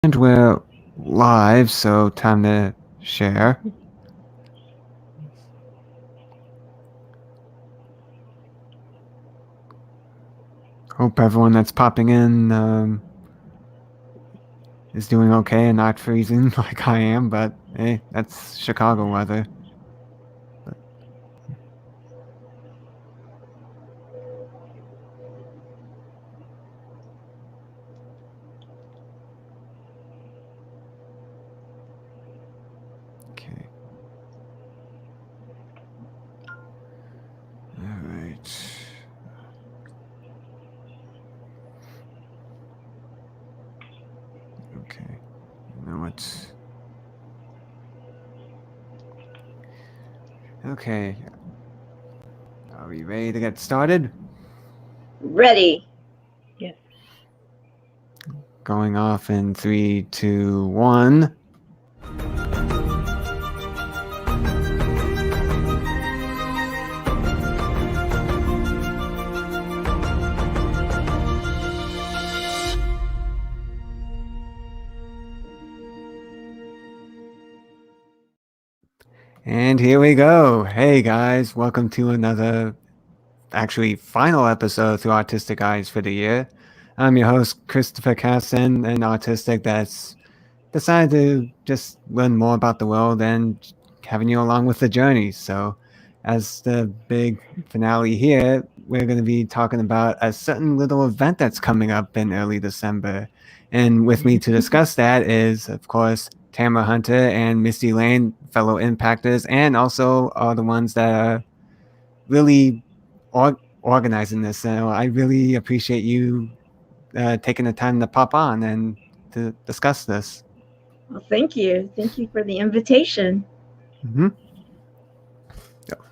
And we're live, so time to share. Hope everyone that's popping in is doing okay and not freezing like I am, but hey, that's Chicago weather. Okay. All right. Okay. Now what's okay? Are we ready to get started? Ready. Yes. Going off in 3, 2, 1. And here we go. Hey guys, welcome to another, actually final episode through Autistic Eyes for the year. I'm your host, Christopher Casson, an autistic that's decided to just learn more about the world and having you along with the journey. So, as the big finale here, we're going to be talking about a certain little event that's coming up in early December. And with me to discuss that is, of course, Tamara Hunter and Misty Lane, fellow impactors, and also are the ones that are really organizing this. So I really appreciate you taking the time to pop on and to discuss this. Well, thank you. Thank you for the invitation. Mm-hmm.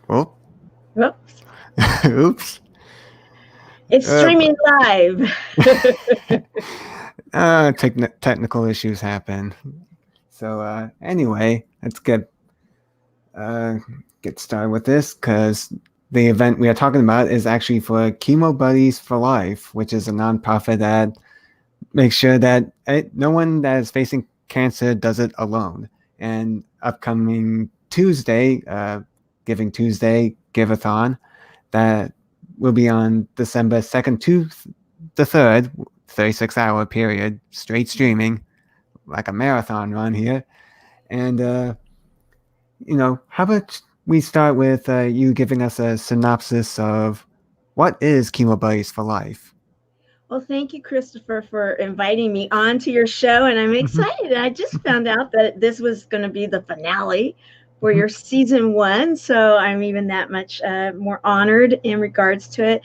Oh, Whoops. oops. It's Uh, streaming live. technical issues happen. So anyway, let's uh, get started with this because the event we are talking about is actually for Chemo Buddies for Life, which is a nonprofit that makes sure that no one that is facing cancer does it alone. And upcoming Tuesday, Giving Tuesday, Give-A-Thon, that will be on December 2nd to the 3rd, 36-hour period, straight streaming, like a marathon run here. And, how about we start with you giving us a synopsis of what is Chemo Buddies for Life? Well, thank you, Christopher, for inviting me on to your show. And I'm Mm-hmm. excited. I just found out that this was going to be the finale for Mm-hmm. your season one. So I'm even that much more honored in regards to it.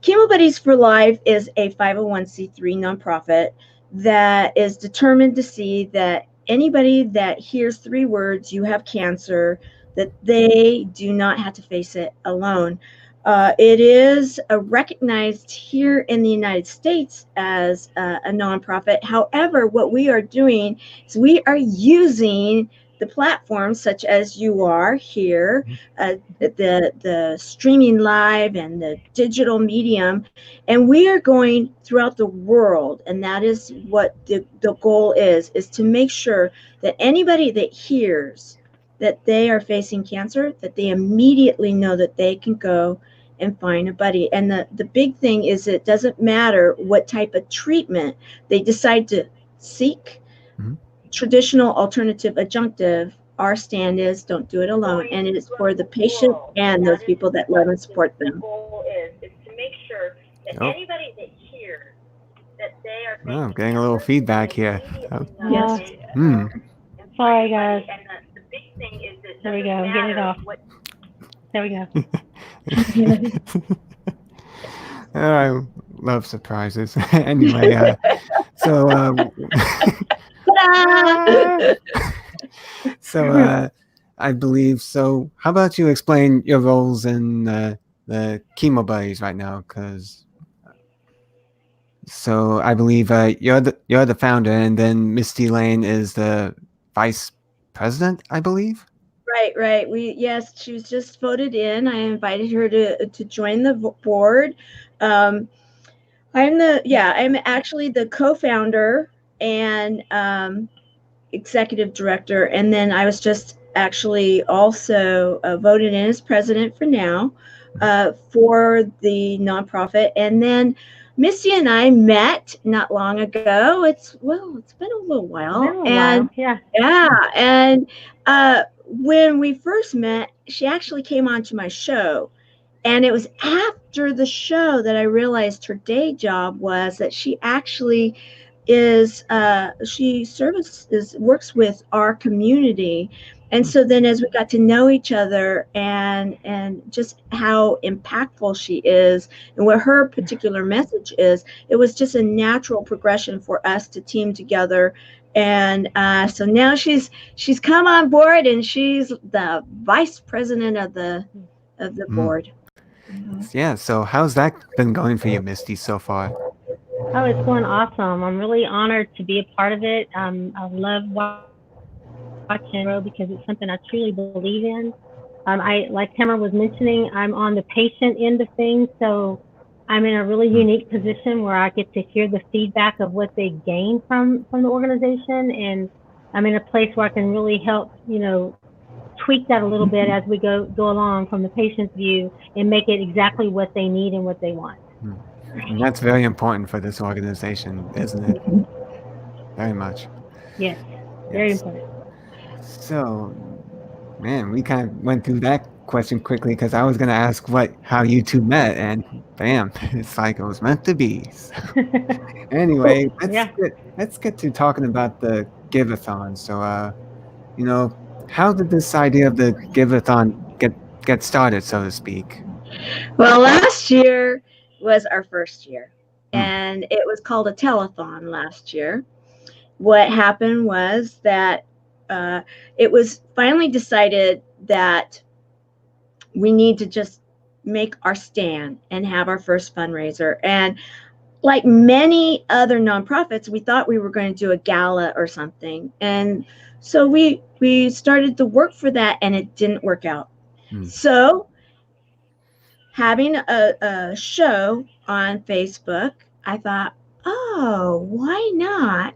Chemo Buddies for Life is a 501c3 nonprofit that is determined to see that anybody that hears three words, you have cancer, that they do not have to face it alone. It is recognized here in the United States as a nonprofit. However, what we are doing is we are using the platforms such as you are here, the streaming live and the digital medium, and we are going throughout the world. And that is what the goal is to make sure that anybody that hears that they are facing cancer, that they immediately know that they can go and find a buddy. And the big thing is it doesn't matter what type of treatment they decide to seek, Mm-hmm. traditional, alternative, adjunctive. Our stand is don't do it alone. And it is for the patient and those people that love and support them. Oh, oh, I'm getting a little feedback here. Oh, Yes. hmm. Sorry, guys. There we go. I'm getting it off. There we go. I love surprises. Anyway, so Ta-da! so I believe so. How about you explain your roles in the Chemo Buddies right now? Because so I believe you're the founder, and then Misty Lane is the vice president, I believe. Right, right. Yes, she was just voted in. I invited her to join the board. Um, I'm actually the co-founder and executive director. And then I was just actually also voted in as president for now for the nonprofit. And then Missy and I met not long ago. It's been a little while. Yeah. Yeah. And when we first met, she actually came onto my show. And it was after the show that I realized her day job was that she actually she works with our community. And so then as we got to know each other and just how impactful she is and what her particular message is, it was just a natural progression for us to team together. And so now she's come on board, and she's the vice president of the board. Yeah. So how's that been going for you, Misty, so far? Oh, it's going awesome. I'm really honored to be a part of it. I love watching grow because it's something I truly believe in. Like Tamara was mentioning, I'm on the patient end of things, so I'm in a really unique position where I get to hear the feedback of what they gain from the organization, and I'm in a place where I can really help, tweak that a little bit as we go along from the patient's view and make it exactly what they need and what they want. And that's very important for this organization, isn't it? Very much. Yes, very Yes. important. So, man, we kind of went through that question quickly because I was going to ask how you two met, and bam, it's like it was meant to be. So, anyway, Yeah. let's get to talking about the Give-A-Thon. So, how did this idea of the Give-A-Thon get started, so to speak? Well, last year was our first year, and it was called a telethon last year. What happened was that it was finally decided that we need to just make our stand and have our first fundraiser. And like many other nonprofits, we thought we were going to do a gala or something. And so we started to work for that, and it didn't work out. So having a show on Facebook, I thought, oh, why not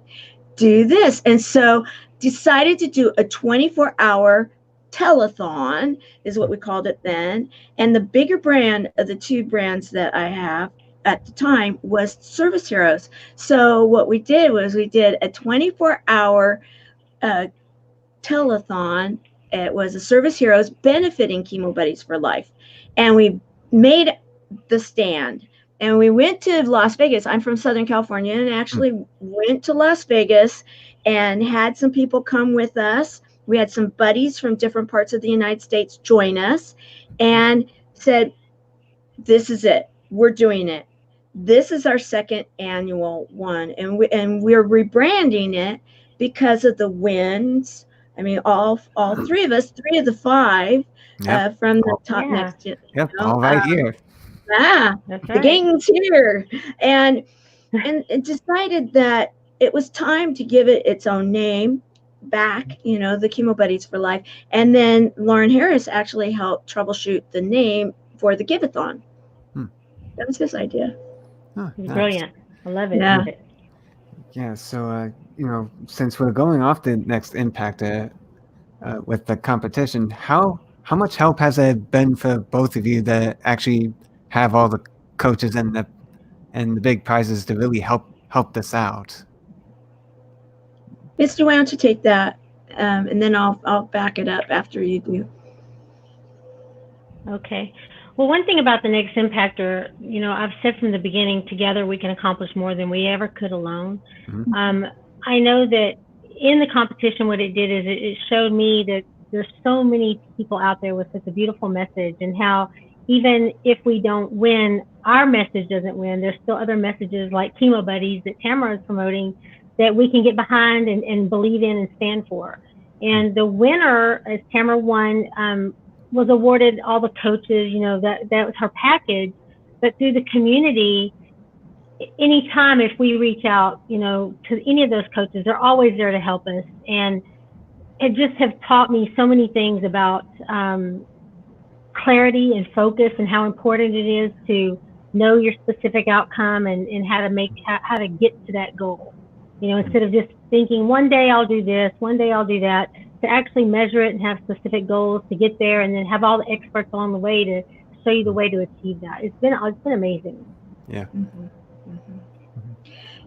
do this? And so decided to do a 24-hour telethon is what we called it then. And the bigger brand of the two brands that I have at the time was Service Heroes. So what we did was we did a 24-hour telethon. It was a Service Heroes benefiting Chemo Buddies for Life. And we made the stand. And we went to Las Vegas. I'm from Southern California, and actually went to Las Vegas and had some people come with us. We had some buddies from different parts of the United States join us and said, this is it. We're doing it. This is our second annual one. And we're rebranding it because of the wins. I mean, all three of us, three of the five from the top next. Yep, all right here. That's the right. gang's here, and decided that it was time to give it its own name back. The Chemo Buddies for Life, and then Lauren Harris actually helped troubleshoot the name for the Give-A-Thon. That was his idea. Oh, nice. Brilliant. I love it. Yeah. Yeah. So, since we're going off the next impact with the competition, how much help has it been for both of you to actually have all the coaches and the big prizes to really help this out? Misty, why don't you take that, and then I'll back it up after you do. Okay. Well, one thing about the next impactor, I've said from the beginning, together we can accomplish more than we ever could alone. I know that in the competition, what it did is it showed me that there's so many people out there with such a beautiful message, and how even if we don't win, our message doesn't win. There's still other messages like Chemo Buddies that Tamara is promoting that we can get behind and believe in and stand for. And the winner, as Tamara won, was awarded all the coaches, that was her package. But through the community, anytime if we reach out, to any of those coaches, they're always there to help us. And it just have taught me so many things about clarity and focus, and how important it is to know your specific outcome and how to get to that goal. instead of just thinking one day I'll do this, one day I'll do that, to actually measure it and have specific goals to get there, and then have all the experts along the way to show you the way to achieve that. It's been amazing. Yeah. Mm-hmm. Mm-hmm.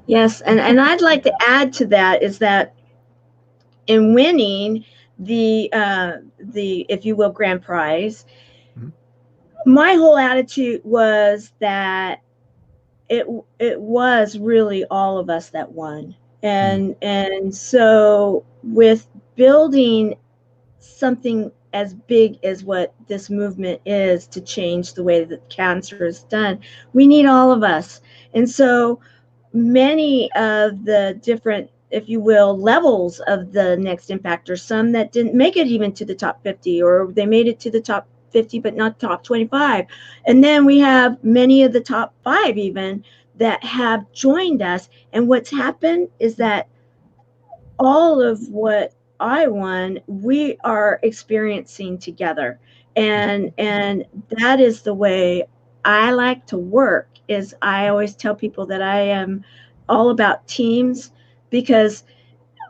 Yes, and I'd like to add to that is that in winning the if you will grand prize, my whole attitude was that it was really all of us that won, and so with building something as big as what this movement is to change the way that cancer is done, we need all of us. And so many of the different, if you will, levels of the next impactor, some that didn't make it even to the top 50, or they made it to the top 50 but not top 25, and then we have many of the top 5 even that have joined us. And what's happened is that all of what I won, we are experiencing together, and that is the way I like to work. Is I always tell people that I am all about teams, because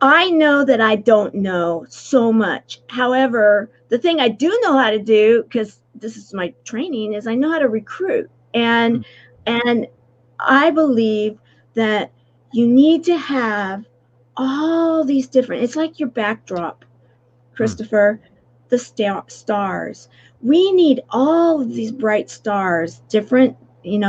I know that I don't know so much. However, the thing I do know how to do, because this is my training, is I know how to recruit, and I believe that you need to have all these different, it's like your backdrop, Christopher, the stars. We need all of these bright stars, different,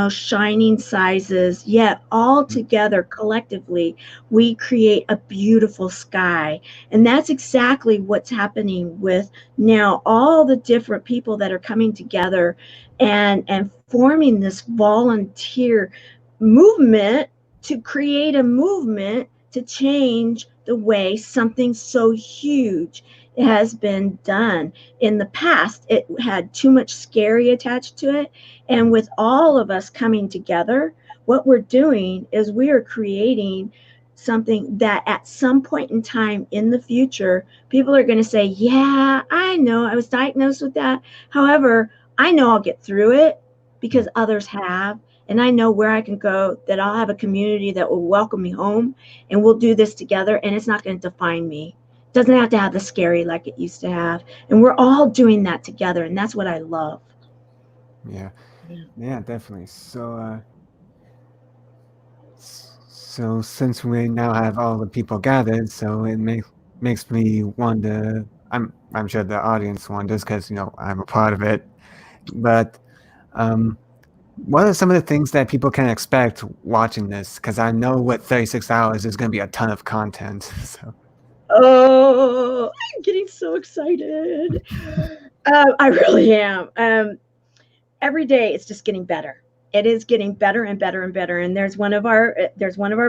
shining sizes, yet all together collectively, we create a beautiful sky. And that's exactly what's happening with now all the different people that are coming together and forming this volunteer movement to create a movement to change the way something so huge has been done. In the past, it had too much scary attached to it. And with all of us coming together, what we're doing is we are creating something that at some point in time in the future, people are going to say, yeah, I know I was diagnosed with that. However, I know I'll get through it because others have. And I know where I can go, that I'll have a community that will welcome me home, and we'll do this together, and it's not going to define me. It doesn't have to have the scary like it used to have. And we're all doing that together, and that's what I love. Yeah, definitely. So since we now have all the people gathered, so it makes me wonder. I'm sure the audience wonders, because I'm a part of it. But what are some of the things that people can expect watching this? Because I know with 36 hours, there's going to be a ton of content. So. Oh, I'm getting so excited. I really am. Every day it's just getting better. It is getting better and better and better. And there's one of our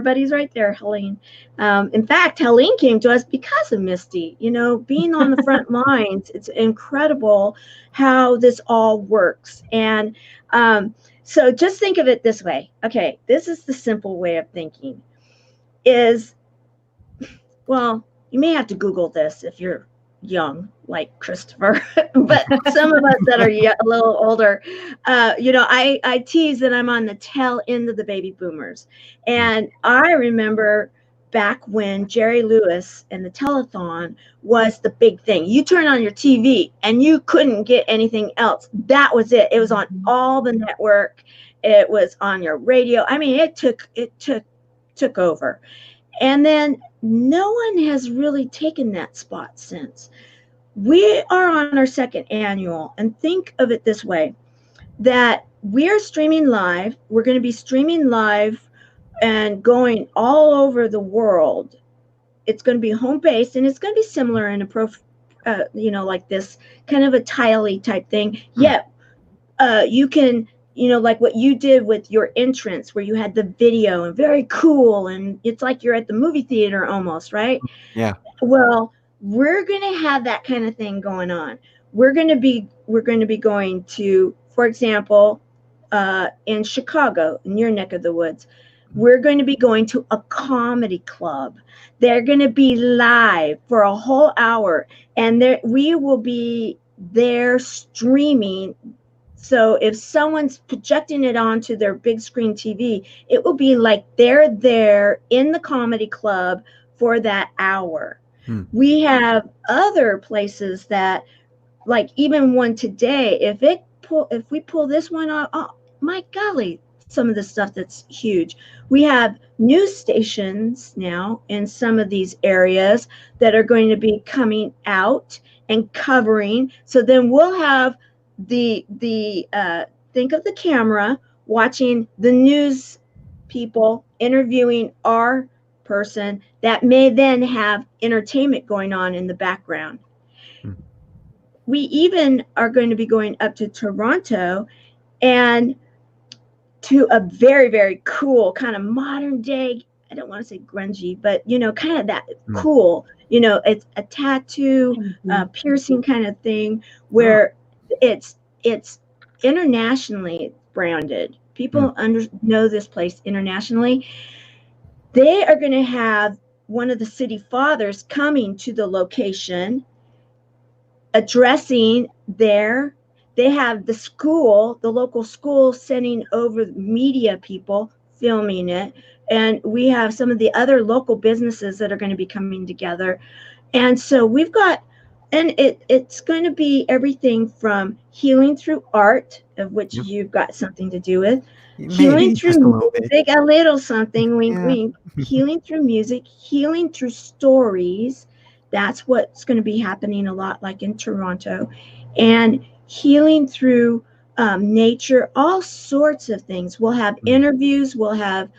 buddies right there, Helene. In fact, Helene came to us because of Misty. Being on the front lines, it's incredible how this all works. And so just think of it this way. Okay, this is the simple way of thinking. Well, you may have to Google this if you're young like Christopher, but some of us that are a little older, I tease that I'm on the tail end of the baby boomers. And I remember back when Jerry Lewis and the telethon was the big thing. You turn on your TV and you couldn't get anything else. That was it. It was on all the network. It was on your radio. I mean, it took over. And then no one has really taken that spot since. We are on our second annual, and think of it this way, that we're streaming live. We're going to be streaming live and going all over the world. It's going to be home-based, and it's going to be similar in a like this kind of a tile-y type thing. Yet you can, like what you did with your entrance, where you had the video and very cool, and it's like you're at the movie theater almost, right? Yeah. Well, we're going to have that kind of thing going on. We're going to be going to, for example, in Chicago, in your neck of the woods, we're going to be going to a comedy club. They're going to be live for a whole hour, and we will be there streaming So if someone's projecting it onto their big screen TV, it will be like they're there in the comedy club for that hour. We have other places that, like even one today, if we pull this one off, oh my golly, some of the stuff that's huge. We have news stations now in some of these areas that are going to be coming out and covering. So then we'll have the think of the camera watching the news people interviewing our person that may then have entertainment going on in the background. We even are going to be going up to Toronto and to a very, very cool kind of modern day, I don't want to say grungy, but, you know, kind of that cool, you know, it's a tattoo, piercing kind of thing where it's internationally branded. People know this place internationally. They are going to have one of the city fathers coming to the location, addressing there. They have the school, the local school, sending over media people filming it. And we have some of the other local businesses that are going to be coming together. And so we've got, and it's going to be everything from healing through art, of which you've got something to do with, healing through music, a little something, wink, wink, healing through music, healing through stories. That's what's going to be happening a lot, like in Toronto, and healing through nature, all sorts of things. We'll have interviews, we'll have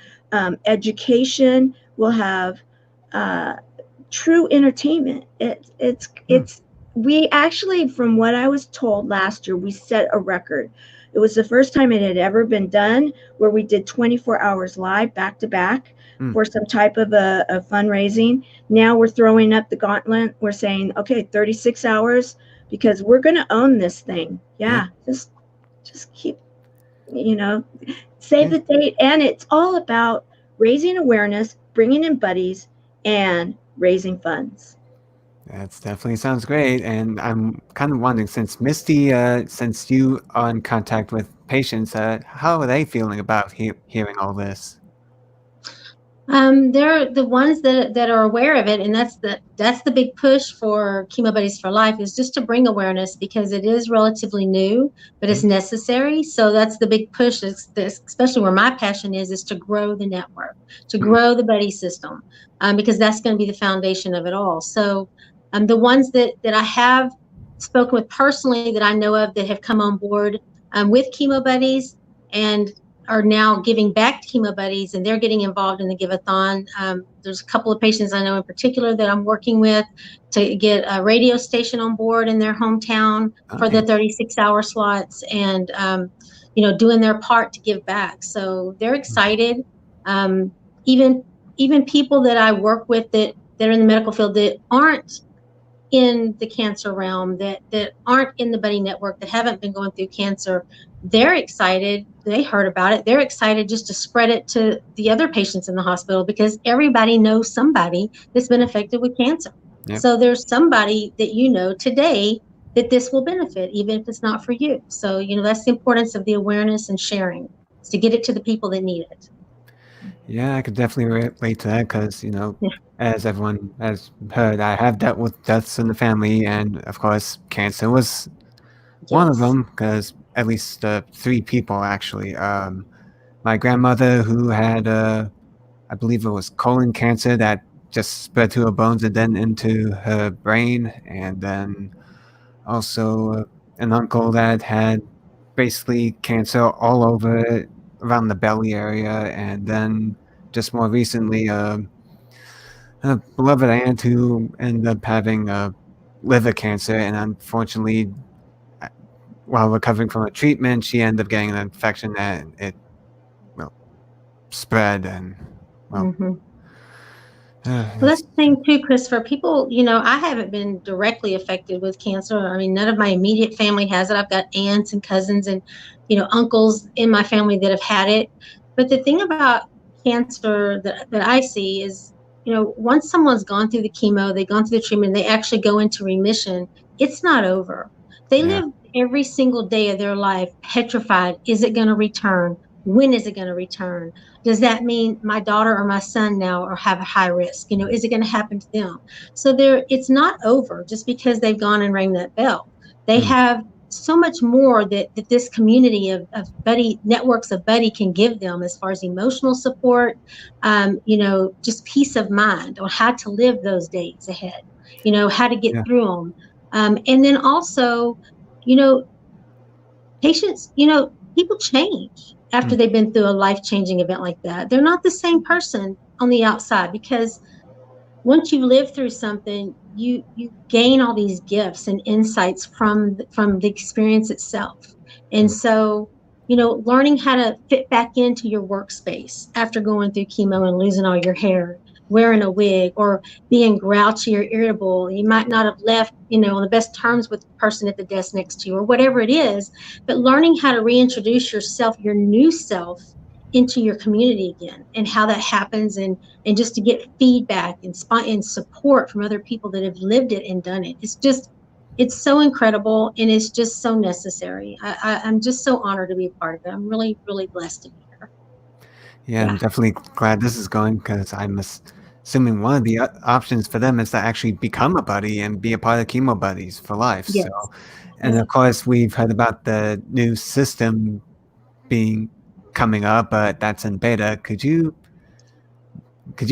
education, we'll have true entertainment. It's we actually, from what I was told last year, we set a record. It was the first time it had ever been done where we did 24 hours live back to back for some type of a fundraising. Now we're throwing up the gauntlet. We're saying, okay, 36 hours, because we're going to own this thing. Just keep, you know, save the date. And it's all about raising awareness, bringing in buddies, and raising funds. That's definitely sounds great. And I'm kind of wondering, since Misty, since you are in contact with patients, how are they feeling about hearing all this? They're the ones that are aware of it, and that's the big push for Chemo Buddies for Life, is just to bring awareness, because it is relatively new, but it's necessary. So that's the big push, especially where my passion is to grow the network, to grow the buddy system, because that's going to be the foundation of it all. So the ones that I have spoken with personally, that I know of, that have come on board with Chemo Buddies and are now giving back to Chemo Buddies, and they're getting involved in the Give-A-Thon. There's a couple of patients I know in particular that I'm working with to get a radio station on board in their hometown for the 36-hour slots, and you know, doing their part to give back. So they're excited. Even people that I work with that are in the medical field that aren't in the cancer realm, that aren't in the buddy network, that haven't been going through cancer, they're excited. They heard about it. They're excited just to spread it to the other patients in the hospital, because everybody knows somebody that's been affected with cancer. So there's somebody that you know today that this will benefit, even if it's not for you. So, you know, that's the importance of the awareness and sharing, is to get it to the people that need it. Yeah, I could definitely relate to that, because, you know, as everyone has heard, I have dealt with deaths in the family, and of course, cancer was one of them, because at least 3 people, actually. My grandmother, who had, I believe it was colon cancer that just spread to her bones and then into her brain, and then also an uncle that had basically cancer all over around the belly area, and then just more recently a beloved aunt who ended up having liver cancer, and unfortunately, while recovering from a treatment, she ended up getting an infection that it spread, and well, that's the thing too, Christopher. People, you know, I haven't been directly affected with cancer. I mean, none of my immediate family has it. I've got aunts and cousins and, you know, uncles in my family that have had it. But the thing about cancer that I see is, you know, once someone's gone through the chemo, they've gone through the treatment, they actually go into remission, it's not over. They live every single day of their life petrified. Is it going to return? When is it going to return? Does that mean my daughter or my son now are have a high risk? You know, is it going to happen to them? So it's not over just because they've gone and rang that bell. They have so much more that this community of buddy networks of buddy can give them as far as emotional support, you know, just peace of mind on how to live those days ahead, you know, how to get through them. And then also, you know, patients, you know, people change after they've been through a life-changing event like that. They're not the same person on the outside, because once you live through something, you gain all these gifts and insights from the experience itself. And so, you know, learning how to fit back into your workspace after going through chemo and losing all your hair, wearing a wig, or being grouchy or irritable, you might not have left, you know, on the best terms with the person at the desk next to you, or whatever it is, but learning how to reintroduce yourself, your new self, into your community again, and how that happens, and just to get feedback and support from other people that have lived it and done it. It's so incredible, and it's just so necessary. I'm just so honored to be a part of it. I'm really, really blessed to be here. Yeah, I'm definitely glad this is going, because I'm assuming one of the options for them is to actually become a buddy and be a part of Chemo Buddies for life. Yes. So, and of course, we've heard about the new system coming up, but that's in beta. Could you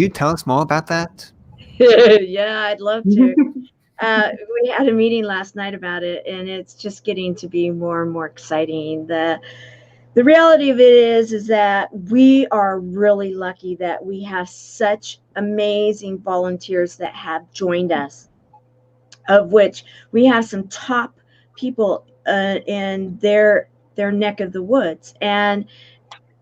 tell us more about that? Yeah, I'd love to. We had a meeting last night about it, and it's just getting to be more and more exciting. The reality of it is that we are really lucky that we have such amazing volunteers that have joined us, of which we have some top people in their neck of the woods, and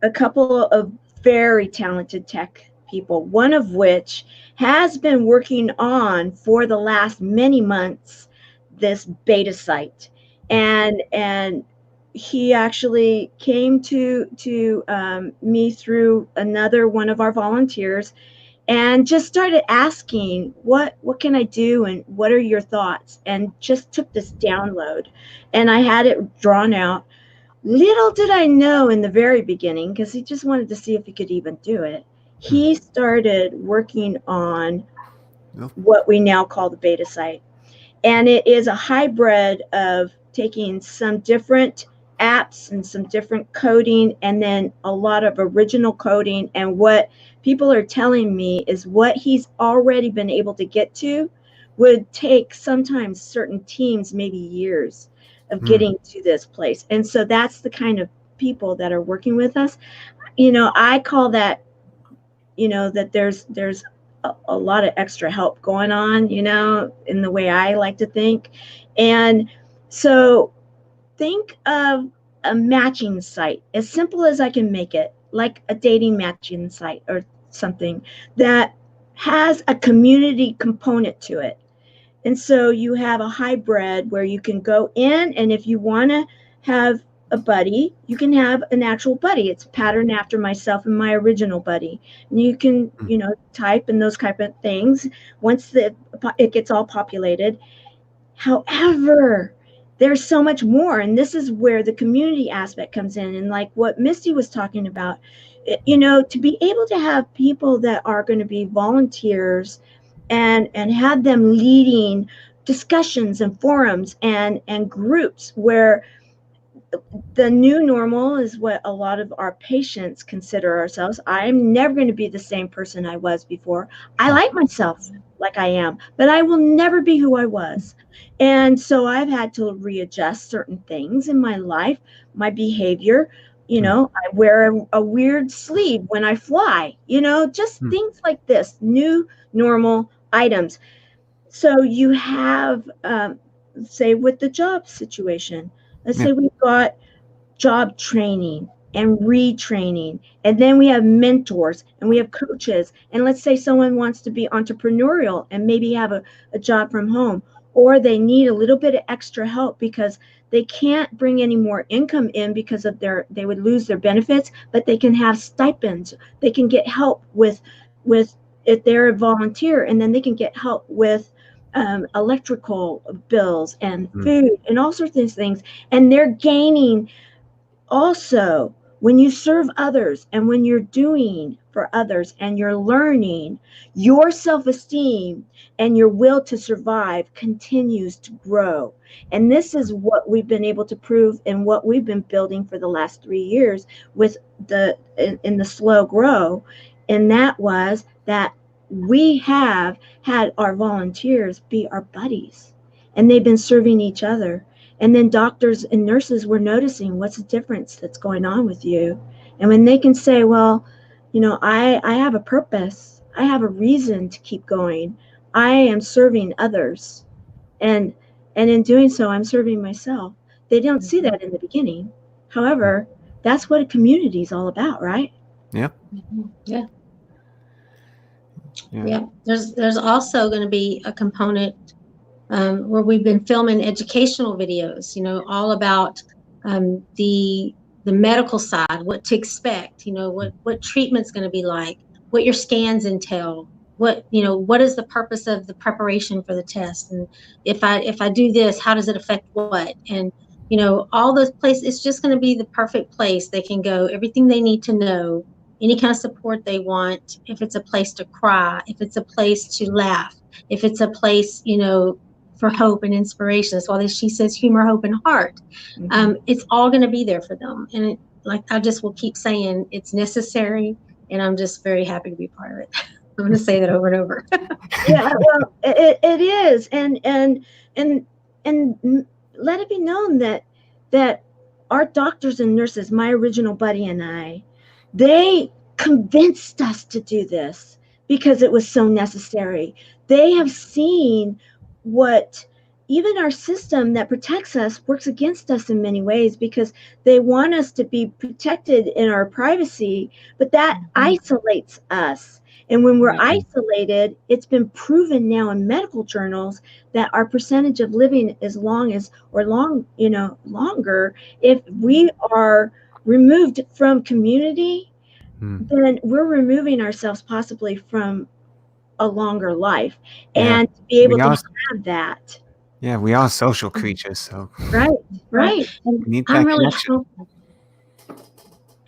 a couple of very talented tech people, one of which has been working on for the last many months this beta site, and he actually came to me through another one of our volunteers, and just started asking, what can I do, and what are your thoughts, and just took this download, and I had it drawn out. Little did I know in the very beginning, because he just wanted to see if he could even do it, he started working on what we now call the beta site. And it is a hybrid of taking some different apps and some different coding, and then a lot of original coding. And what people are telling me is what he's already been able to get to would take sometimes certain teams maybe years of getting to this place. And so that's the kind of people that are working with us. You know, I call that, you know, that there's a lot of extra help going on, you know, in the way I like to think. And so think of a matching site, as simple as I can make it, like a dating matching site or something that has a community component to it. And so you have a hybrid where you can go in, and if you want to have a buddy, you can have an actual buddy. It's patterned after myself and my original buddy. And you can, you know, type and those type of things once it gets all populated. However, there's so much more, and this is where the community aspect comes in. And like what Misty was talking about, you know, to be able to have people that are going to be volunteers and have them leading discussions and forums and groups where the new normal is what a lot of our patients consider ourselves. I'm never going to be the same person I was before. I like myself like I am, but I will never be who I was. And so I've had to readjust certain things in my life, my behavior. You know, I wear a weird sleeve when I fly, you know, just things like this, new normal items. So you have, say, with the job situation, let's say we've got job training and retraining, and then we have mentors and we have coaches. And let's say someone wants to be entrepreneurial and maybe have a job from home, or they need a little bit of extra help because they can't bring any more income in because of they would lose their benefits, but they can have stipends. They can get help with if they're a volunteer, and then they can get help with electrical bills and Mm. food and all sorts of things. And they're gaining also when you serve others and when you're doing for others and you're learning, your self-esteem and your will to survive continues to grow. And this is what we've been able to prove and what we've been building for the last 3 years with in the slow grow. And that was that we have had our volunteers be our buddies, and they've been serving each other. And then doctors and nurses were noticing what's the difference that's going on with you. And when they can say, well, I have a purpose, I have a reason to keep going, I am serving others. And in doing so, I'm serving myself. They don't see that in the beginning. However, that's what a community is all about, right? Yep. Yeah. Yeah. Yeah. There's also going to be a component where we've been filming educational videos, all about the medical side, what to expect, what treatment's going to be like, what your scans entail, what is the purpose of the preparation for the test, and if I do this, how does it affect what, and all those places. It's just going to be the perfect place they can go, everything they need to know, any kind of support they want. If it's a place to cry, if it's a place to laugh, if it's a place, for hope and inspiration. That's why she says humor, hope, and heart. It's all going to be there for them. And like I just will keep saying, it's necessary. And I'm just very happy to be part of it. I'm going to say that over and over. Yeah, well, it is. And let it be known that our doctors and nurses, my original buddy and I, they convinced us to do this because it was so necessary. They have seen what even our system that protects us works against us in many ways, because they want us to be protected in our privacy, but that isolates us. And when we're isolated, it's been proven now in medical journals that our percentage of living as long as, or longer, if we are removed from community, then we're removing ourselves possibly from a longer life. And to be able to have that. Yeah, we are social creatures, so right. we need that I'm really connection.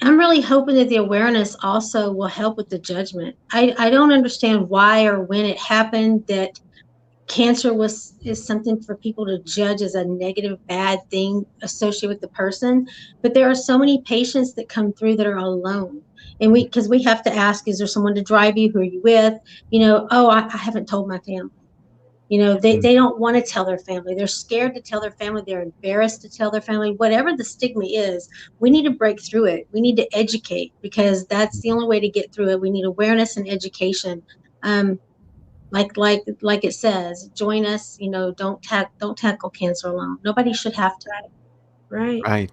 I'm really hoping that the awareness also will help with the judgment. I don't understand why or when it happened that cancer is something for people to judge as a negative, bad thing associated with the person. But there are so many patients that come through that are alone. And because we have to ask, is there someone to drive you? Who are you with? I haven't told my family. They don't want to tell their family. They're scared to tell their family. They're embarrassed to tell their family. Whatever the stigma is, we need to break through it. We need to educate, because that's the only way to get through it. We need awareness and education. Like it says, join us. Don't tackle cancer alone. Nobody should have to. Right.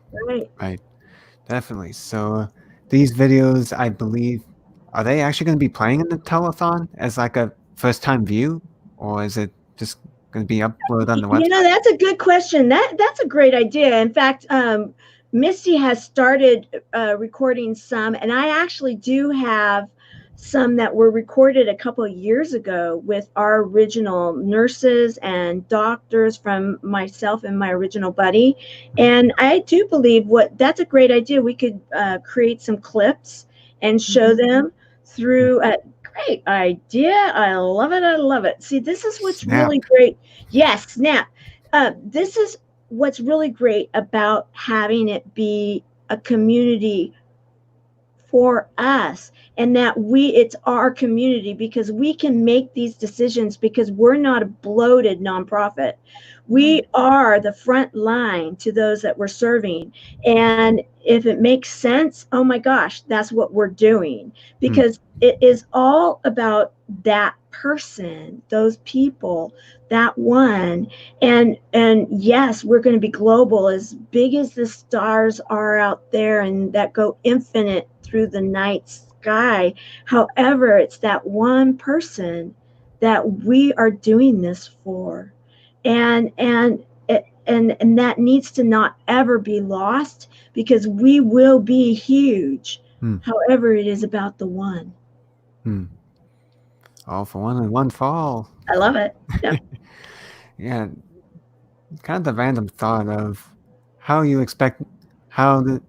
Definitely. So these videos, I believe, are they actually going to be playing in the telethon as like a first-time view, or is it just going to be uploaded on the website? That's a good question. That's a great idea. In fact, Misty has started recording some, and I actually do have some that were recorded a couple of years ago with our original nurses and doctors from myself and my original buddy. And I do believe that's a great idea. We could create some clips and show them through great idea. I love it. See, this is what's really great. Yes, Snap. This is what's really great about having it be a community for us, and that it's our community, because we can make these decisions, because we're not a bloated nonprofit. We are the front line to those that we're serving. And if it makes sense, oh my gosh, that's what we're doing, because it is all about that person, those people, that one. And yes, we're going to be global, as big as the stars are out there and that go infinite through the night sky. However, it's that one person that we are doing this for. And that needs to not ever be lost, because we will be huge. However, it is about the one. All for one and one for all. I love it. Yeah. Yeah, kind of the random thought of how you expect how the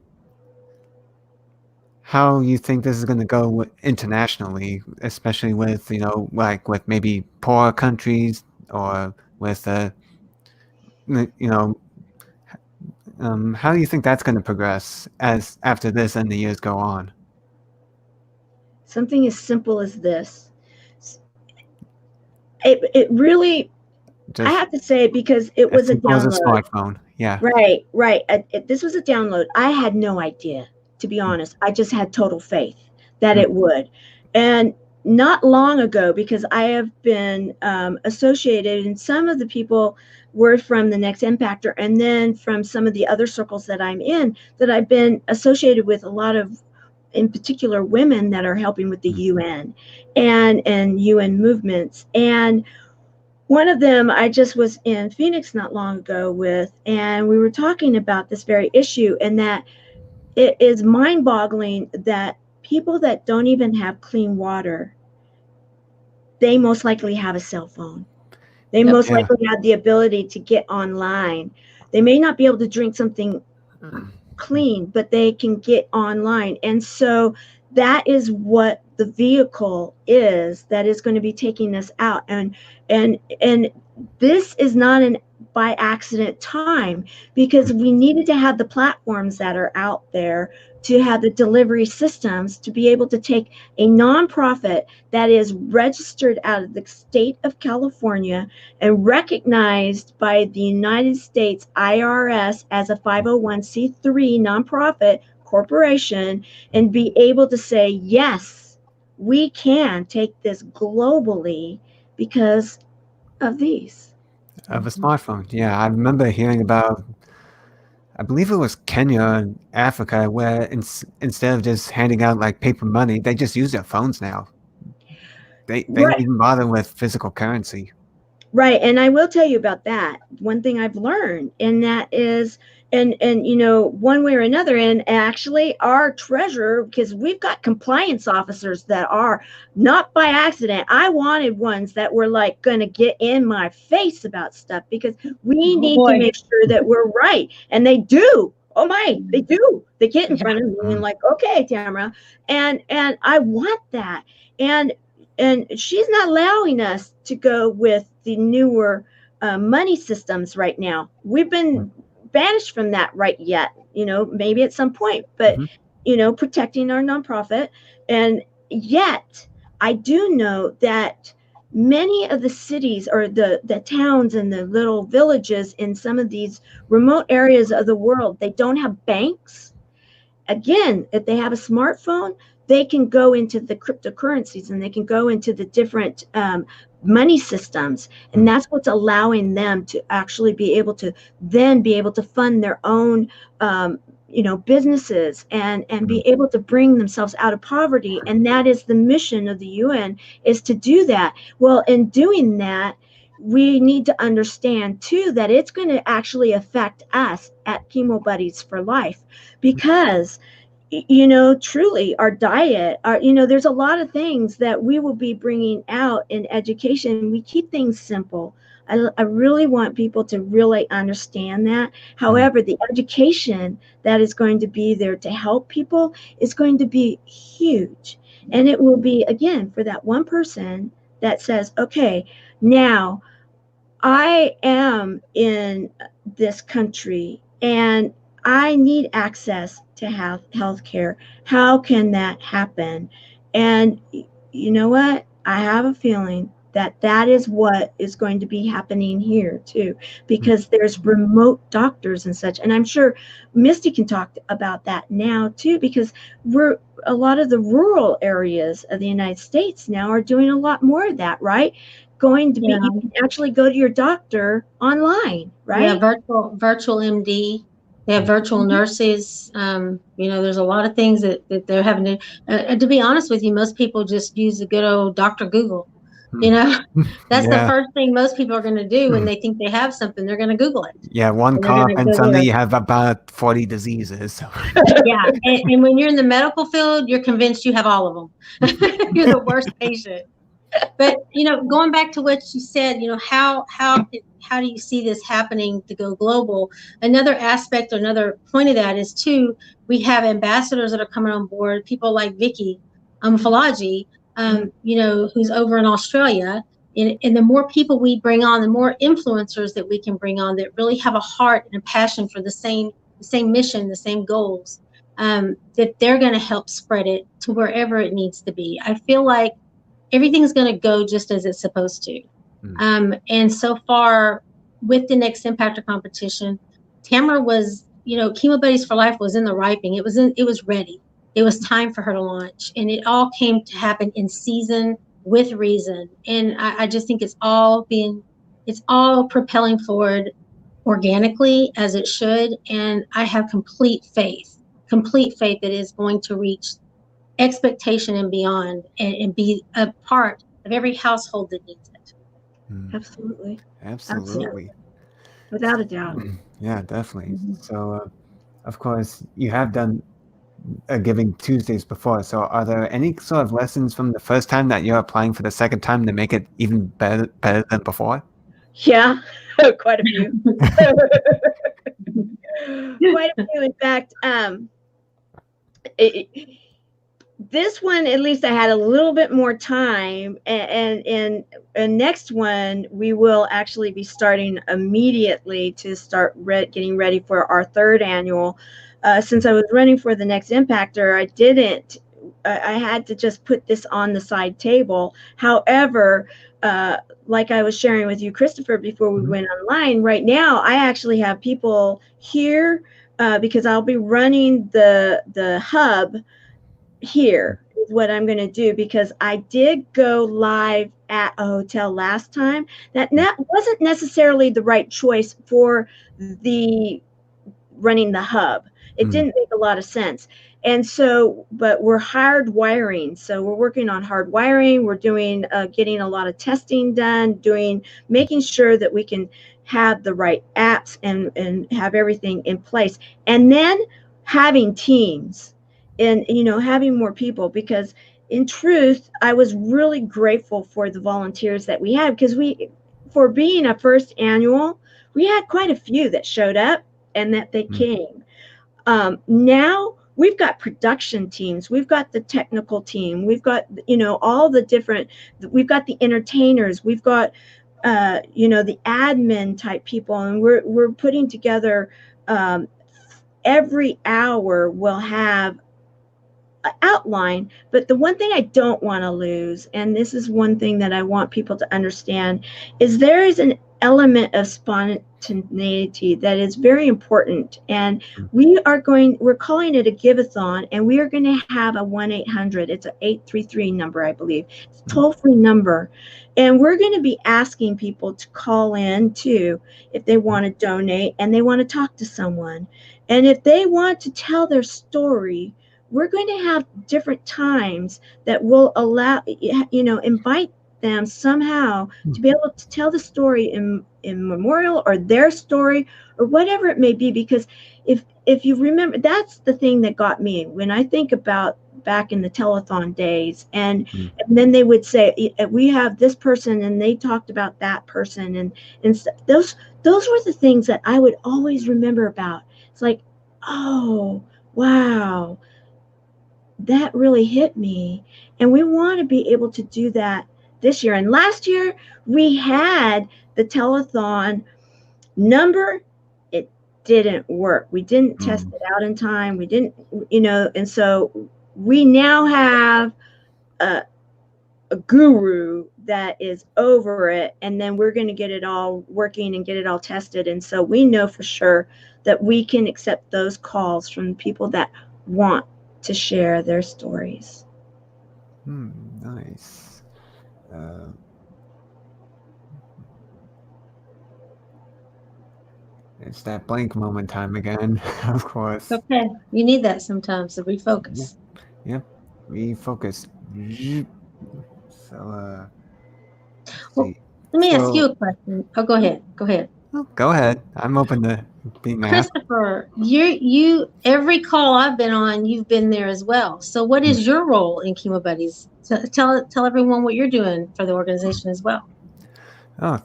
how you think this is going to go internationally, especially with like with maybe poor countries or with you know how do you think that's going to progress as after this and the years go on? Something as simple as this. It really, I Just have to say it because it as was a simple as a download. smartphone. Yeah. Right, right. This was a download. I had no idea, to be honest. I just had total faith that it would. And not long ago, because I have been associated, and some of the people were from the Next Impactor, and then from some of the other circles that I'm in, that I've been associated with a lot of, in particular, women that are helping with the UN and UN movements. And one of them I just was in Phoenix not long ago with, and we were talking about this very issue, and that it is mind-boggling that people that don't even have clean water, they most likely have a cell phone. They most Yeah. likely have the ability to get online. They may not be able to drink something clean, but they can get online. And so that is what the vehicle is that is going to be taking us out. And this is not an by accident time, because we needed to have the platforms that are out there to have the delivery systems to be able to take a nonprofit that is registered out of the state of California and recognized by the United States IRS as a 501c3 nonprofit corporation, and be able to say, yes, we can take this globally because of these. Of a smartphone. Yeah, I remember hearing about, I believe it was Kenya and Africa, where instead of just handing out like paper money, they just use their phones now. They don't even bother with physical currency. Right. And I will tell you about that. One thing I've learned, and that is, and one way or another, and actually our treasurer, because we've got compliance officers that are not by accident. I wanted ones that were like going to get in my face about stuff, because we need to make sure that we're right. And they do. Oh my, they do. They get in front of me and like, okay, Tamara. And I want that. And she's not allowing us to go with the newer money systems right now. We've been banished from that right yet, maybe at some point, but protecting our nonprofit. And yet I do know that many of the cities, or the towns and the little villages in some of these remote areas of the world, they don't have banks. Again, if they have a smartphone, they can go into the cryptocurrencies, and they can go into the different money systems. And that's what's allowing them to actually be able to fund their own businesses and be able to bring themselves out of poverty. And that is the mission of the UN, is to do that. Well, in doing that, we need to understand too that it's going to actually affect us at Chemo Buddies for Life, because truly our diet, there's a lot of things that we will be bringing out in education. We keep things simple. I really want people to really understand that. However, the education that is going to be there to help people is going to be huge. And it will be, again, for that one person that says, okay, now I am in this country and I need access to health care. How can that happen? And you know what? I have a feeling that is what is going to be happening here too, because there's remote doctors and such. And I'm sure Misty can talk about that now too, because a lot of the rural areas of the United States now are doing a lot more of that, right? You can actually go to your doctor online, right? Yeah, virtual MD. They have virtual nurses. There's a lot of things that they're having to. And to be honest with you, most people just use the good old Dr. Google. That's the first thing most people are going to do when they think they have something. They're going to Google it. Yeah, one cough and suddenly you have about 40 diseases. Yeah, and when you're in the medical field, you're convinced you have all of them. You're the worst patient. But going back to what you said, how do you see this happening to go global? Another aspect or another point of that is too, we have ambassadors that are coming on board, people like Vicky Falaji, who's over in Australia. And the more people we bring on, the more influencers that we can bring on that really have a heart and a passion for the same mission, the same goals, that they're going to help spread it to wherever it needs to be. I feel like everything's going to go just as it's supposed to. And so far with the Next Impactor competition, Tamara was, Chemo Buddies for Life was in the ripening. It was ready. It was time for her to launch, and it all came to happen in season with reason. And I just think it's all propelling forward organically as it should. And I have complete faith that it is going to reach expectation and beyond, and be a part of every household that needs it. Absolutely. Without a doubt. Yeah, definitely. So, of course, you have done Giving Tuesdays before. So, are there any sort of lessons from the first time that you're applying for the second time to make it even better than before? Yeah, quite a few. Quite a few. In fact, this one, at least I had a little bit more time, and next one we will actually be starting immediately to start getting ready for our third annual. Since I was running for the Next Impactor, I had to just put this on the side table. However, like I was sharing with you, Christopher, before we went online, right now I actually have people here because I'll be running the hub here is what I'm going to do, because I did go live at a hotel last time. That wasn't necessarily the right choice for the running the hub. It didn't make a lot of sense. And so, but we're hardwiring. So we're working on hardwiring. We're doing, getting a lot of testing done, making sure that we can have the right apps and have everything in place. And then having teams and, having more people, because in truth, I was really grateful for the volunteers that we had, because for being a first annual, we had quite a few that showed up and that they came. Now we've got production teams, we've got the technical team, we've got, all the different, we've got the entertainers, we've got, the admin type people, and we're putting together, every hour we'll have an outline. But the one thing I don't want to lose, and this is one thing that I want people to understand, is there is an element of spontaneity that is very important. And we're calling it a Give-A-Thon, and we are going to have a 1-800. It's an 833 number, I believe. It's a toll-free number. And we're going to be asking people to call in too, if they want to donate and they want to talk to someone. And if they want to tell their story, we're going to have different times that will allow, invite them somehow to be able to tell the story in memorial, or their story, or whatever it may be. Because if you remember, that's the thing that got me when I think about back in the telethon days, and then they would say, we have this person, and they talked about that person, and those were the things that I would always remember about. It's like, oh wow, that really hit me. And we want to be able to do that this year. And last year we had the telethon number. It didn't work. We didn't test it out in time. We didn't, and so we now have a guru that is over it, and then we're going to get it all working and get it all tested. And so we know for sure that we can accept those calls from people that want to share their stories. Nice. It's that blank moment time again, of course. Okay, you need that sometimes to refocus. Yep, refocus. So, well, let me ask you a question. Oh, go ahead. Oh, go ahead. I'm open to being asked. Christopher, you every call I've been on, you've been there as well. So what is your role in Chemo Buddies So tell everyone what you're doing for the organization as well. Oh,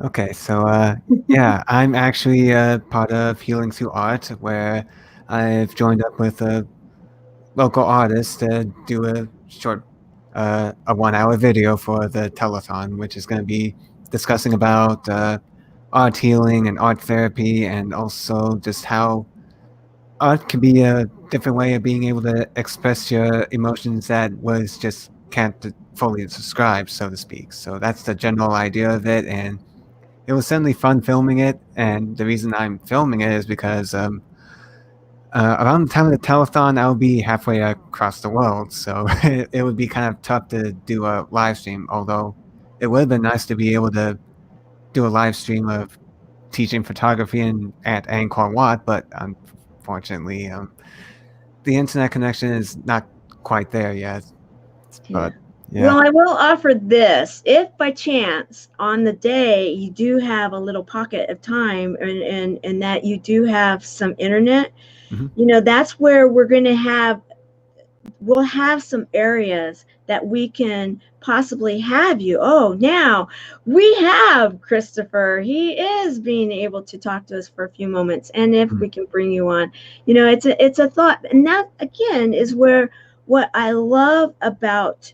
okay. So, yeah, I'm actually part of Healing Through Art, where I've joined up with a local artist to do a short, a 1 hour video for the telethon, which is going to be discussing about art healing and art therapy, and also just how art can be a different way of being able to express your emotions that was just can't fully describe, so to speak. So that's the general idea of it, and it was certainly fun filming it. And the reason I'm filming it is because around the time of the telethon, I'll be halfway across the world, so it would be kind of tough to do a live stream. Although it would have been nice to be able to do a live stream of teaching photography at Angkor Wat, but unfortunately, the internet connection is not quite there yet. But yeah. Well, I will offer this. If by chance on the day you do have a little pocket of time and that you do have some internet, that's where we'll have some areas that we can possibly have you. Oh, now we have Christopher. He is being able to talk to us for a few moments. And if we can bring you on, it's a thought. And that again is what I love about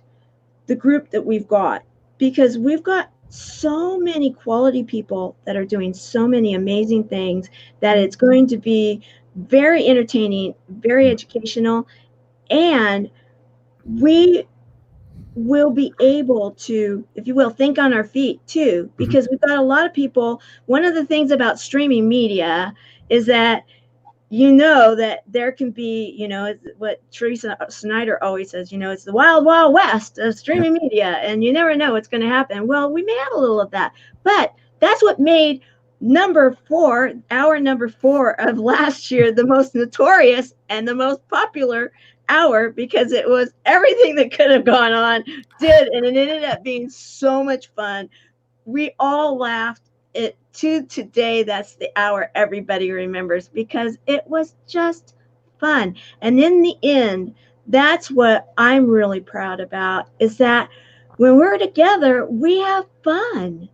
the group that we've got, because we've got so many quality people that are doing so many amazing things that it's going to be very entertaining, very educational, and we will be able to, if you will, think on our feet too, because we've got a lot of people. One of the things about streaming media is that that there can be, what Teresa Snyder always says, it's the wild, wild west of streaming media, and you never know what's going to happen. Well, we may have a little of that, but that's what made our number 4 of last year, the most notorious and the most popular hour, because it was everything that could have gone on and it ended up being so much fun. We all laughed. To today, that's the hour everybody remembers, because it was just fun. And in the end, that's what I'm really proud about, is that when we're together, we have fun.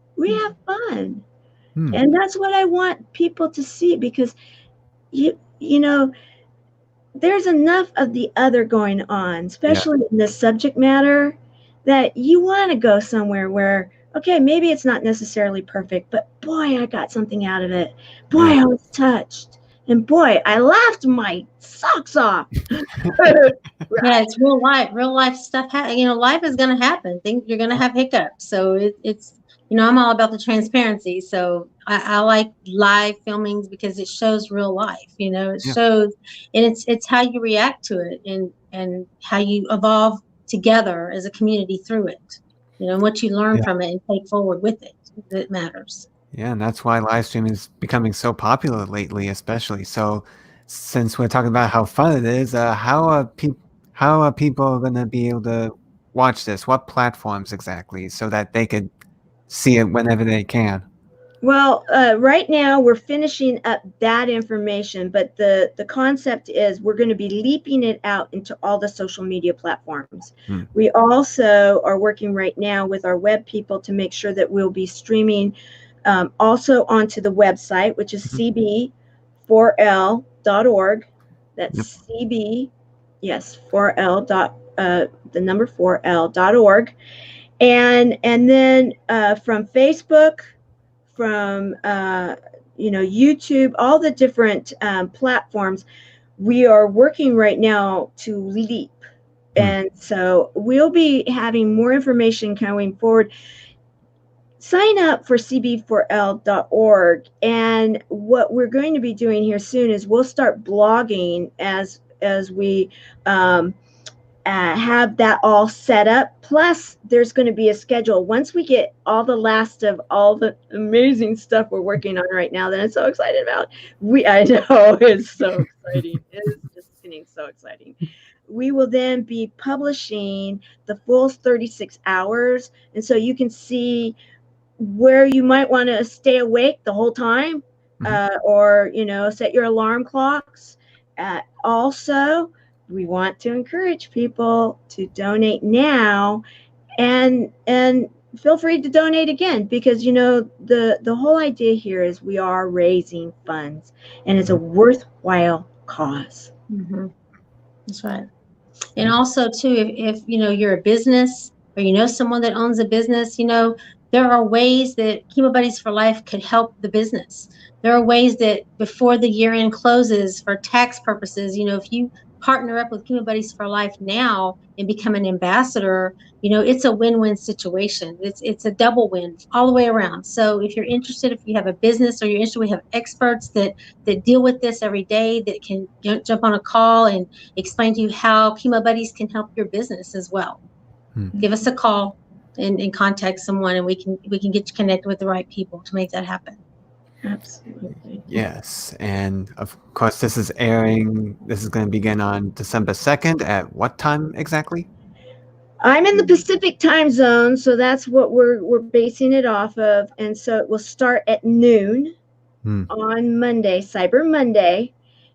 And that's what I want people to see, because there's enough of the other going on, especially in this subject matter, that you want to go somewhere where, okay, maybe it's not necessarily perfect, but boy, I got something out of it. Boy, I was touched. And boy, I laughed my socks off. Yeah, it's real life stuff. Life is going to happen. You're going to have hiccups. So it's, I'm all about the transparency. So I like live filmings because it shows real life. It shows, and it's how you react to it and how you evolve together as a community through it. And what you learn from it and take forward with it. That matters. Yeah, and that's why live streaming is becoming so popular lately, especially. So, since we're talking about how fun it is, how are people going to be able to watch this? What platforms exactly, so that they could see it whenever they can? Well, right now we're finishing up that information, but the concept is we're going to be leaping it out into all the social media platforms. We also are working right now with our web people to make sure that we'll be streaming also onto the website, which is cb4l.org. That's cb, yes, 4l the number 4l.org, and then from Facebook, from YouTube, all the different platforms, we are working right now to leap. And so we'll be having more information coming forward. Sign up for cb4l.org, and what we're going to be doing here soon is we'll start blogging as we have that all set up. Plus, there's going to be a schedule. Once we get all the last of all the amazing stuff we're working on right now that I'm so excited about. I know, it's so exciting. It's just getting so exciting. We will then be publishing the full 36 hours. And so you can see where you might want to stay awake the whole time, or, set your alarm clocks. Also, we want to encourage people to donate now, and feel free to donate again, because the whole idea here is we are raising funds, and it's a worthwhile cause. Mm-hmm. That's right. And also too, if you're a business, or someone that owns a business, there are ways that Chemo Buddies for Life could help the business. There are ways that before the year end closes, for tax purposes, if you partner up with Chemo Buddies for Life now and become an ambassador, it's a win-win situation. It's a double win all the way around. So if you're interested, if you have a business or you're interested, we have experts that deal with this every day, that can jump on a call and explain to you how Chemo Buddies can help your business as well. Give us a call and contact someone, and we can get you connected with the right people to make that happen. Absolutely. Yes, and of course this is going to begin on December 2nd. At what time exactly? I'm in the Pacific time zone, so that's what we're basing it off of, and so it will start at noon on Monday, Cyber Monday,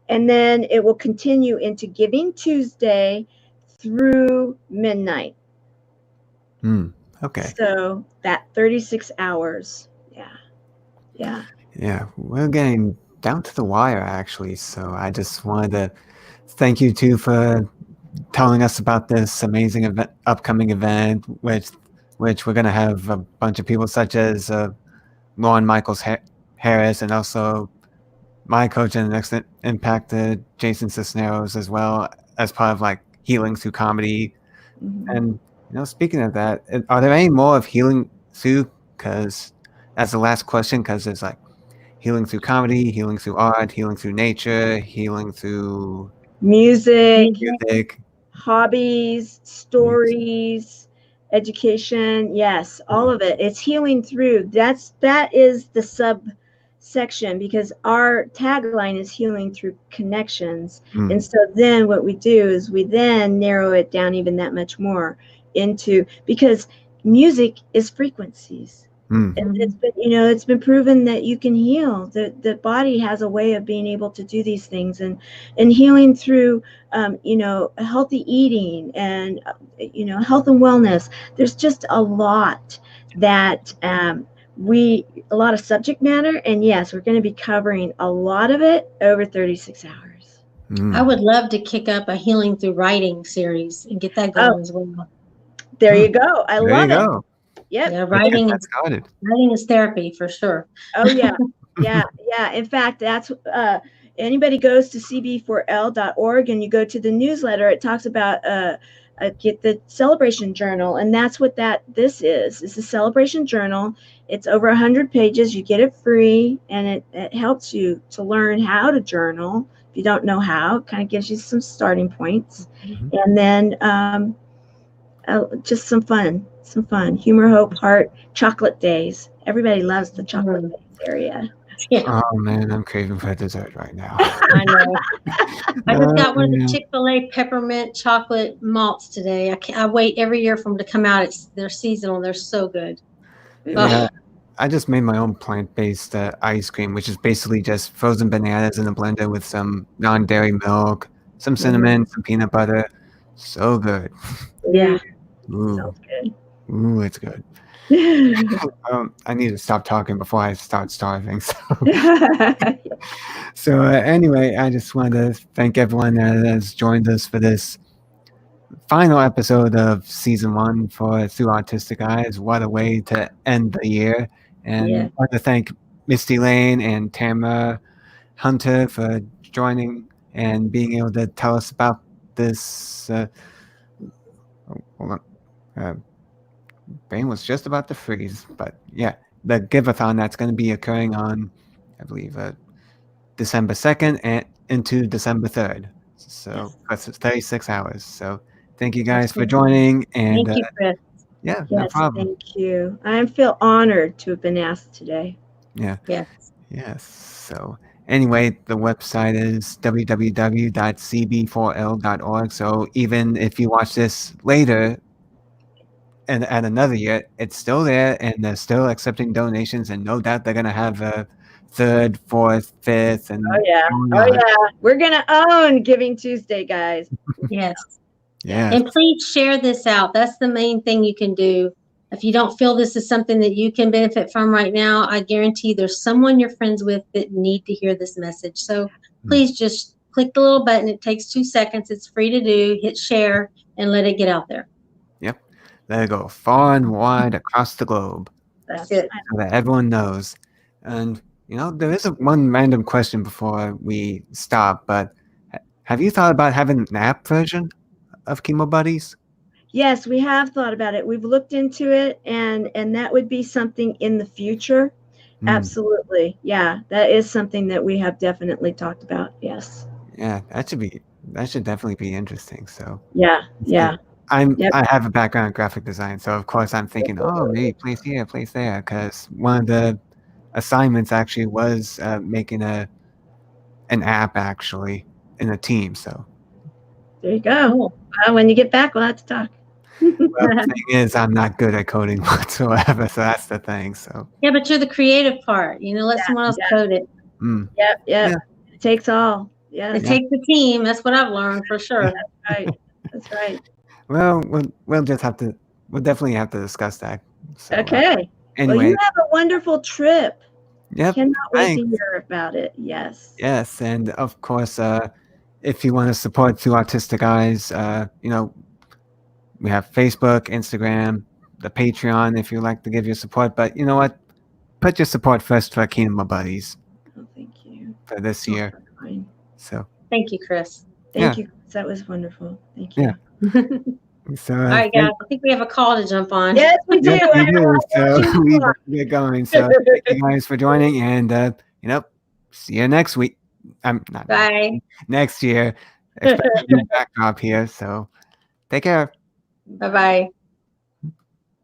and then it will continue into Giving Tuesday through midnight. Okay. So that 36 hours. Yeah, we're getting down to the wire, actually, so I just wanted to thank you two for telling us about this amazing upcoming event, which we're going to have a bunch of people such as Lauren Michaels Harris, and also my coach and Next Impact, Jason Cisneros, as well, as part of like Healing Through Comedy. And speaking of that, are there any more of Healing Through? Because that's the last question, because there's like Healing Through Comedy, Healing Through Art, Healing Through Nature, Healing Through music, hobbies, stories, education. Yes, all of it. It's healing through. That is the subsection, because our tagline is healing through connections. And so then what we do is we then narrow it down even that much more into, because music is frequencies. And it's been proven that you can heal. The body has a way of being able to do these things, and healing through healthy eating and health and wellness. There's just a lot that a lot of subject matter, and yes, we're going to be covering a lot of it over 36 hours. I would love to kick up a Healing Through Writing series and get that going as well. There you go. I love it. Yep. Yeah, writing is therapy for sure. Oh yeah. In fact, that's anybody goes to cb4l.org and you go to the newsletter, it talks about get the celebration journal, and that's what this is. It's a celebration journal. It's over 100 pages. You get it free, and it helps you to learn how to journal. If you don't know how, it kind of gives you some starting points, and then just some fun, humor, hope, heart, chocolate days. Everybody loves the chocolate days area. Yeah. Oh man, I'm craving for dessert right now. I know. I just got one of the Chick-fil-A peppermint chocolate malts today. I wait every year for them to come out. They're seasonal. They're so good. Yeah, I just made my own plant-based ice cream, which is basically just frozen bananas in a blender with some non-dairy milk, some cinnamon, some peanut butter. So good. Yeah. Ooh. Sounds good. Ooh, it's good. I need to stop talking before I start starving. So anyway, I just want to thank everyone that has joined us for this final episode of season 1 for Thru Autistic Eyes. What a way to end the year. And I want to thank Misty Lane and Tamara Hunter for joining and being able to tell us about this. Hold on. Brain was just about to freeze, but yeah, the Give-A-Thon that's going to be occurring on, I believe, December 2nd and into December 3rd. So that's 36 hours. So thank you guys for joining. And thank you, Chris. Yeah, no problem. Thank you. I feel honored to have been asked today. Yeah. Yes. So anyway, the website is www.cb4l.org. So even if you watch this later, and at another year, it's still there, and they're still accepting donations, and no doubt they're going to have 3rd, 4th, 5th, and Oh yeah. Oh yeah. We're gonna own Giving Tuesday, guys. Yes. Yeah. And please share this out. That's the main thing you can do. If you don't feel this is something that you can benefit from right now, I guarantee there's someone you're friends with that need to hear this message. So please just click the little button. It takes 2 seconds. It's free to do. Hit share and let it get out there. Yep. Let it go far and wide across the globe That's it. so that everyone knows. And, there is one random question before we stop, but have you thought about having an app version of Chemo Buddies? Yes, we have thought about it. We've looked into it, and that would be something in the future. Absolutely. Yeah, that is something that we have definitely talked about. Yes. Yeah, that should definitely be interesting. So Yeah. I have a background in graphic design, so of course I'm thinking, oh, maybe place here, place there, because one of the assignments actually was making an app actually in a team. So there you go. Well, when you get back, we'll have to talk. well, the thing is, I'm not good at coding whatsoever, so that's the thing. So yeah, but you're the creative part. Let someone else code it. Yep. Yeah. It takes all. Yeah. It takes a team. That's what I've learned for sure. That's right. Well, we'll definitely have to discuss that. So, Okay. Anyway, well, you have a wonderful trip. Yep. Cannot wait Thanks. to hear about it. Yes. Yes, and of course, if you want to support Thru Autistic Eyes, we have Facebook, Instagram, the Patreon if you'd like to give your support. But you know what? Put your support first for Chemo Buddies. Oh, thank you. For this year. Fine. So. Thank you, Chris. Thank you. That was wonderful. Thank you. Yeah. So, all right, guys. I think we have a call to jump on. Yes, we do. Yes, we do. So we better get going. So thank you guys for joining, and see you next week. Not Bye. next year. Expect a new backdrop here. So take care. Bye-bye.